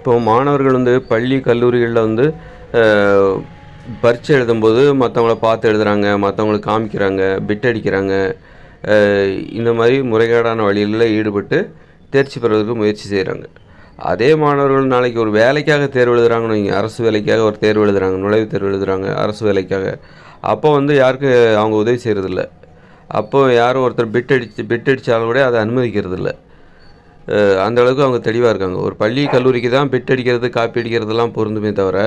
இப்போ மாணவர்கள் வந்து பள்ளி கல்லூரிகளில் வந்து பரீட்சை எழுதும்போது மற்றவங்கள பார்த்து எழுதுகிறாங்க, மற்றவங்களுக்கு காமிக்கிறாங்க, பிட் அடிக்கிறாங்க. இந்த மாதிரி முறைகேடான வழிகளில் ஈடுபட்டு தேர்ச்சி பெறுவதற்கு முயற்சி செய்கிறாங்க. அதே மாணவர்கள் நாளைக்கு ஒரு வேலைக்காக தேர்வு எழுதுகிறாங்கன்னு வைங்க, அரசு வேலைக்காக ஒரு தேர்வு எழுதுகிறாங்க, நுழைவுத் தேர்வு எழுதுகிறாங்க அரசு வேலைக்காக. அப்போ வந்து யாருக்கு அவங்க உதவி செய்கிறதில்ல. அப்போ யாரும் ஒருத்தர் பிட் அடித்தாலும் கூட அதை அனுமதிக்கிறதில்ல. அந்த அளவுக்கு அவங்க தெளிவாக இருக்காங்க. ஒரு பள்ளி கல்லூரிக்கு தான் பிட் அடிக்கிறது, காப்பி அடிக்கிறதுலாம் பொருந்துமே தவிர,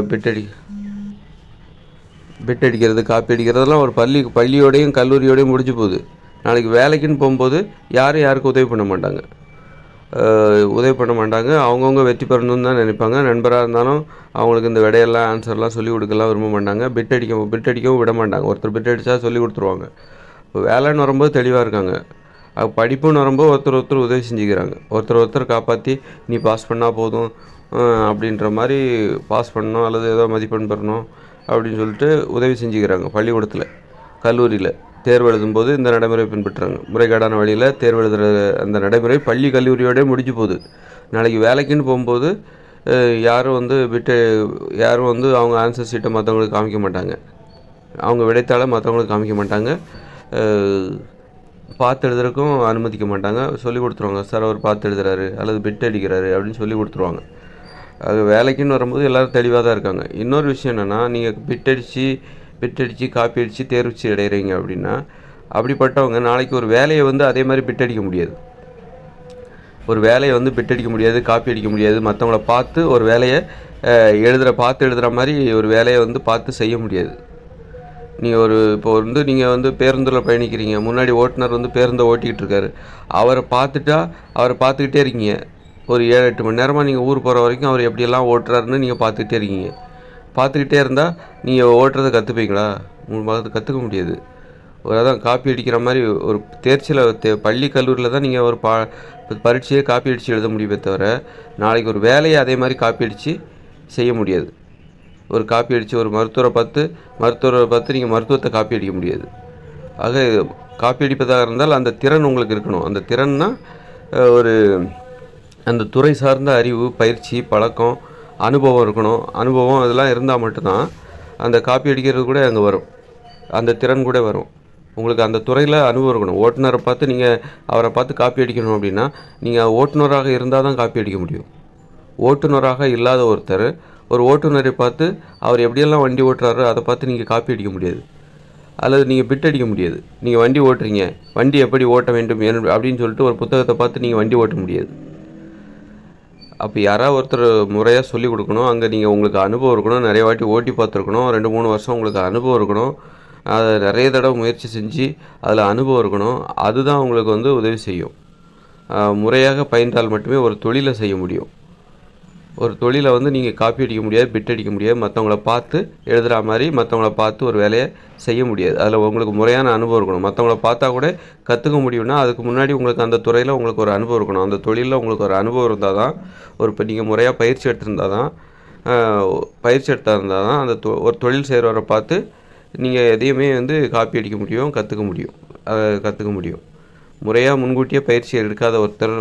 பிட் அடிக்கிறது, காப்பி அடிக்கிறதெல்லாம் ஒரு பள்ளியோடையும் கல்லூரியோடையும் முடிஞ்சு போகுது. நாளைக்கு வேலைக்குன்னு போகும்போது யாருக்கும் உதவி பண்ண மாட்டாங்க. அவங்கவுங்க வெற்றி பெறணும்னு தான் நினைப்பாங்க. நண்பராக இருந்தாலும் அவங்களுக்கு இந்த விடையெல்லாம் ஆன்சர்லாம் சொல்லிக் கொடுக்கலாம் விரும்ப மாட்டாங்க. பிட் அடிக்கவும் விட மாட்டாங்க. ஒருத்தர் பிட் அடித்தா சொல்லி கொடுத்துருவாங்க. இப்போ வேலைன்னு வரும்போது தெளிவாக இருக்காங்க. படிப்புன்னு வரும்போது ஒருத்தர் உதவி செஞ்சுக்கிறாங்க. ஒருத்தர் காப்பாற்றி நீ பாஸ் பண்ணால் போதும் அப்படின்ற மாதிரி பாஸ் பண்ணணும் அல்லது ஏதோ மதிப்பெண் பெறணும் அப்படின்னு சொல்லிட்டு உதவி செஞ்சுக்கிறாங்க. பள்ளிக்கூடத்தில் கல்லூரியில் தேர்வு எழுதும்போது இந்த நடைமுறை பின்பற்றுறாங்க. முறைகேடான வழியில் தேர்வு எழுதுகிற அந்த நடைமுறை பள்ளி கல்லூரியோடய முடிஞ்சு போகுது. நாளைக்கு வேலைக்குன்னு போகும்போது யாரும் வந்து அவங்க ஆன்சர் ஷீட்டை மற்றவங்களுக்கு காமிக்க மாட்டாங்க. அவங்க விடைத்தாளை மற்றவங்களுக்கு காமிக்க மாட்டாங்க. பார்த்து எழுதுறதுக்கும் அனுமதிக்க மாட்டாங்க. சொல்லி கொடுத்துருவாங்க, சார் அவர் பார்த்து எழுதுறாரு அல்லது பிட் அடிக்கிறாரு அப்படின்னு சொல்லி கொடுத்துருவாங்க. அது வேலைக்குன்னு வரும்போது எல்லோரும் தெளிவாக தான் இருக்காங்க. இன்னொரு விஷயம் என்னென்னா, நீங்கள் பிட் அடித்து காப்பி அடித்து தேர்ச்சி அடைகிறீங்க அப்படின்னா, அப்படிப்பட்டவங்க நாளைக்கு ஒரு வேலையை வந்து அதே மாதிரி பிட் அடிக்க முடியாது. ஒரு வேலையை வந்து பிட் அடிக்க முடியாது, காப்பி அடிக்க முடியாது. மற்றவங்கள பார்த்து ஒரு வேலையை பார்த்து எழுதுகிற மாதிரி ஒரு வேலையை வந்து பார்த்து செய்ய முடியாது. நீங்கள் வந்து பேருந்தில் பயணிக்கிறீங்க, முன்னாடி ஓட்டுநர் வந்து பேருந்தை ஓட்டிக்கிட்டு இருக்காரு. அவரை பார்த்துக்கிட்டே இருக்கீங்க. ஒரு 7-8 மணி நேரமாக நீங்கள் ஊர் போகிற வரைக்கும் அவர் எப்படியெல்லாம் ஓட்டுறாருன்னு நீங்கள் பார்த்துக்கிட்டே இருக்கீங்க. பார்த்துக்கிட்டே இருந்தால் நீங்கள் ஓட்டுறதை கற்றுப்பீங்களா? கற்றுக்க முடியாது. அதான் காப்பி அடிக்கிற மாதிரி ஒரு தேர்ச்சியில் பள்ளி கல்லூரியில் தான் நீங்கள் ஒரு பரீட்சையை காப்பி அடித்து எழுத முடியுமே தவிர, நாளைக்கு ஒரு வேலையை அதே மாதிரி காப்பி அடித்து செய்ய முடியாது. ஒரு காப்பி அடித்து ஒரு மருத்துவரை பார்த்து நீங்கள் மருத்துவத்தை காப்பி அடிக்க முடியாது. ஆக காப்பி அடிப்பதாக இருந்தால் அந்த திறன் உங்களுக்கு இருக்கணும். அந்த திறன்னா அந்த துறை சார்ந்த அறிவு, பயிற்சி, பழக்கம், அனுபவம் இருக்கணும். அனுபவம் இதெல்லாம் இருந்தால் மட்டும்தான் அந்த காப்பி அடிக்கிறது கூட அங்கே வரும். அந்த திறன் கூட வரும். உங்களுக்கு அந்த துறையில் அனுபவம் இருக்கணும். ஓட்டுநரை பார்த்து அவரை பார்த்து காப்பி அடிக்கணும் அப்படின்னா, நீங்கள் ஓட்டுநராக இருந்தால் தான் காப்பி அடிக்க முடியும். ஓட்டுநராக இல்லாத ஒருத்தர் ஒரு ஓட்டுநரை பார்த்து அவர் எப்படியெல்லாம் வண்டி ஓட்டுறாரோ அதை பார்த்து நீங்கள் காப்பி அடிக்க முடியாது. அல்லது நீங்கள் பிட் அடிக்க முடியாது. நீங்கள் வண்டி ஓட்டுறீங்க, வண்டி எப்படி ஓட்ட வேண்டும் அப்படின்னு சொல்லிட்டு ஒரு புத்தகத்தை பார்த்து நீங்கள் வண்டி ஓட்ட முடியாது. அப்போ யாராவது ஒருத்தர் முறையாக சொல்லிக் கொடுக்கணும். அங்கே உங்களுக்கு அனுபவம் இருக்கணும். நிறைய வாட்டி ஓட்டி பார்த்துருக்கணும். 2-3 வருஷம் உங்களுக்கு அனுபவம் இருக்கணும். அதை நிறைய தடவை முயற்சி செஞ்சு அதில் அனுபவம் இருக்கணும். அதுதான் உங்களுக்கு வந்து உதவி செய்யும். முறையாக பயின்றால் மட்டுமே ஒரு தொழிலை செய்ய முடியும். ஒரு தொழிலை வந்து நீங்கள் காப்பி அடிக்க முடியாது, பிட் அடிக்க முடியாது. மற்றவங்கள பார்த்து எழுதுகிற மாதிரி மற்றவங்கள பார்த்து ஒரு வேலையை செய்ய முடியாது. அதில் உங்களுக்கு முறையான அனுபவம் இருக்கணும். மற்றவங்கள பார்த்தா கூட கற்றுக்க முடியும்னா அதுக்கு முன்னாடி உங்களுக்கு அந்த துறையில் உங்களுக்கு ஒரு அனுபவம் இருக்கணும். அந்த தொழிலில் உங்களுக்கு ஒரு அனுபவம் இருந்தால் தான், இப்போ நீங்கள் முறையாக பயிற்சி எடுத்திருந்தால் தான் அந்த ஒரு தொழில் செய்கிறவரை பார்த்து நீங்கள் எதையுமே வந்து காப்பி அடிக்க முடியும், கற்றுக்க முடியும். முறையாக முன்கூட்டியே பயிற்சி எடுக்காத ஒருத்தர்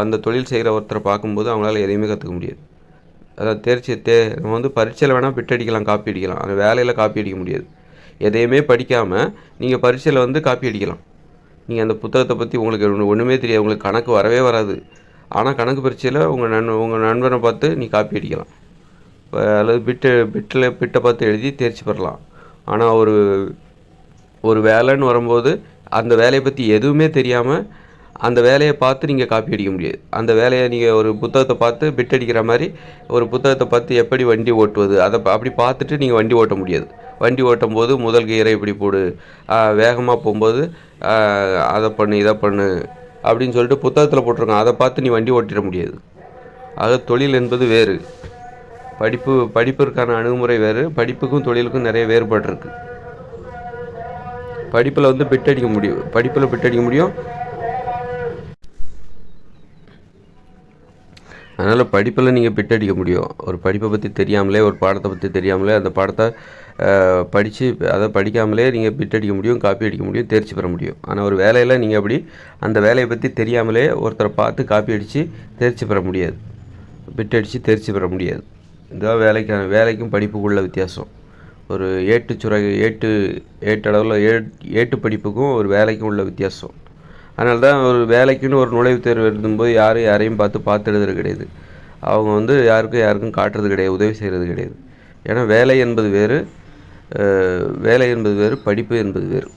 அந்த தொழில் செய்கிற ஒருத்தரை பார்க்கும்போது அவங்களால எதையுமே கற்றுக்க முடியாது. அதாவது நம்ம வந்து பரீட்சையில் வேணால் பிட் அடிக்கலாம், காப்பி அடிக்கலாம். அந்த வேலையில் காப்பி அடிக்க முடியாது. எதையுமே படிக்காமல் நீங்கள் பரீட்சையில் வந்து காப்பி அடிக்கலாம். நீங்கள் அந்த புத்தகத்தை பற்றி உங்களுக்கு ஒன்றுமே தெரியாது, உங்களுக்கு கணக்கு வரவே வராது. ஆனால் கணக்கு பரீட்சையில் உங்கள் நண்பனை பார்த்து நீ காப்பி அடிக்கலாம். அல்லது பிட்டை பார்த்து எழுதி தேர்ச்சி பெறலாம். ஆனால் ஒரு வேலைன்னு வரும்போது அந்த வேலையை பற்றி எதுவுமே தெரியாமல் அந்த வேலையை பார்த்து நீங்கள் காப்பி அடிக்க முடியாது. அந்த வேலையை நீங்கள் ஒரு புத்தகத்தை பார்த்து பிட் அடிக்கிற மாதிரி ஒரு புத்தகத்தை பார்த்து எப்படி வண்டி ஓட்டுவது அதை அப்படி பார்த்துட்டு நீங்கள் வண்டி ஓட்ட முடியாது. வண்டி ஓட்டும் போது முதல் கியரை இப்படி போடு, வேகமாக போகும்போது அதை பண்ணு இதை பண்ணு அப்படின்னு சொல்லிட்டு புத்தகத்தில் போட்டிருக்காங்க. அதை பார்த்து நீ வண்டி ஓட்டிட முடியாது. ஆக தொழில் என்பது வேறு, படிப்பிற்கான அணுகுமுறை வேறு. படிப்புக்கும் தொழிலுக்கும் நிறைய வேறுபாடு இருக்குது. படிப்பில் வந்து பிட் அடிக்க முடியும். அதனால் படிப்பில் நீங்கள் பிட் அடிக்க முடியும். ஒரு படிப்பை பற்றி தெரியாமலே, ஒரு பாடத்தை பற்றி தெரியாமலே அந்த பாடத்தை படித்து அதை படிக்காமலே நீங்கள் பிட் அடிக்க முடியும், காப்பி அடிக்க முடியும், தேர்ச்சி பெற முடியும். ஆனால் ஒரு வேலையில் நீங்கள் அப்படி அந்த வேலையை பற்றி தெரியாமலே ஒருத்தரை பார்த்து காப்பி அடித்து தேர்ச்சி பெற முடியாது, பிட் அடித்து தேர்ச்சி பெற முடியாது. இதுதான் வேலைக்கும் படிப்புக்குள்ள வித்தியாசம். ஒரு ஏட்டளவில் ஏட்டு படிப்புக்கும் ஒரு வேலைக்கும் உள்ள வித்தியாசம். அதனால தான் ஒரு வேலைக்குன்னு ஒரு நுழைவுத் தேர்வு எழுதும்போது யாரையும் பார்த்து எழுதுறது கிடையாது. அவங்க யாருக்கும் காட்டுறது கிடையாது, உதவி செய்கிறது கிடையாது. ஏன்னா வேலை என்பது வேறு, படிப்பு என்பது வேறு.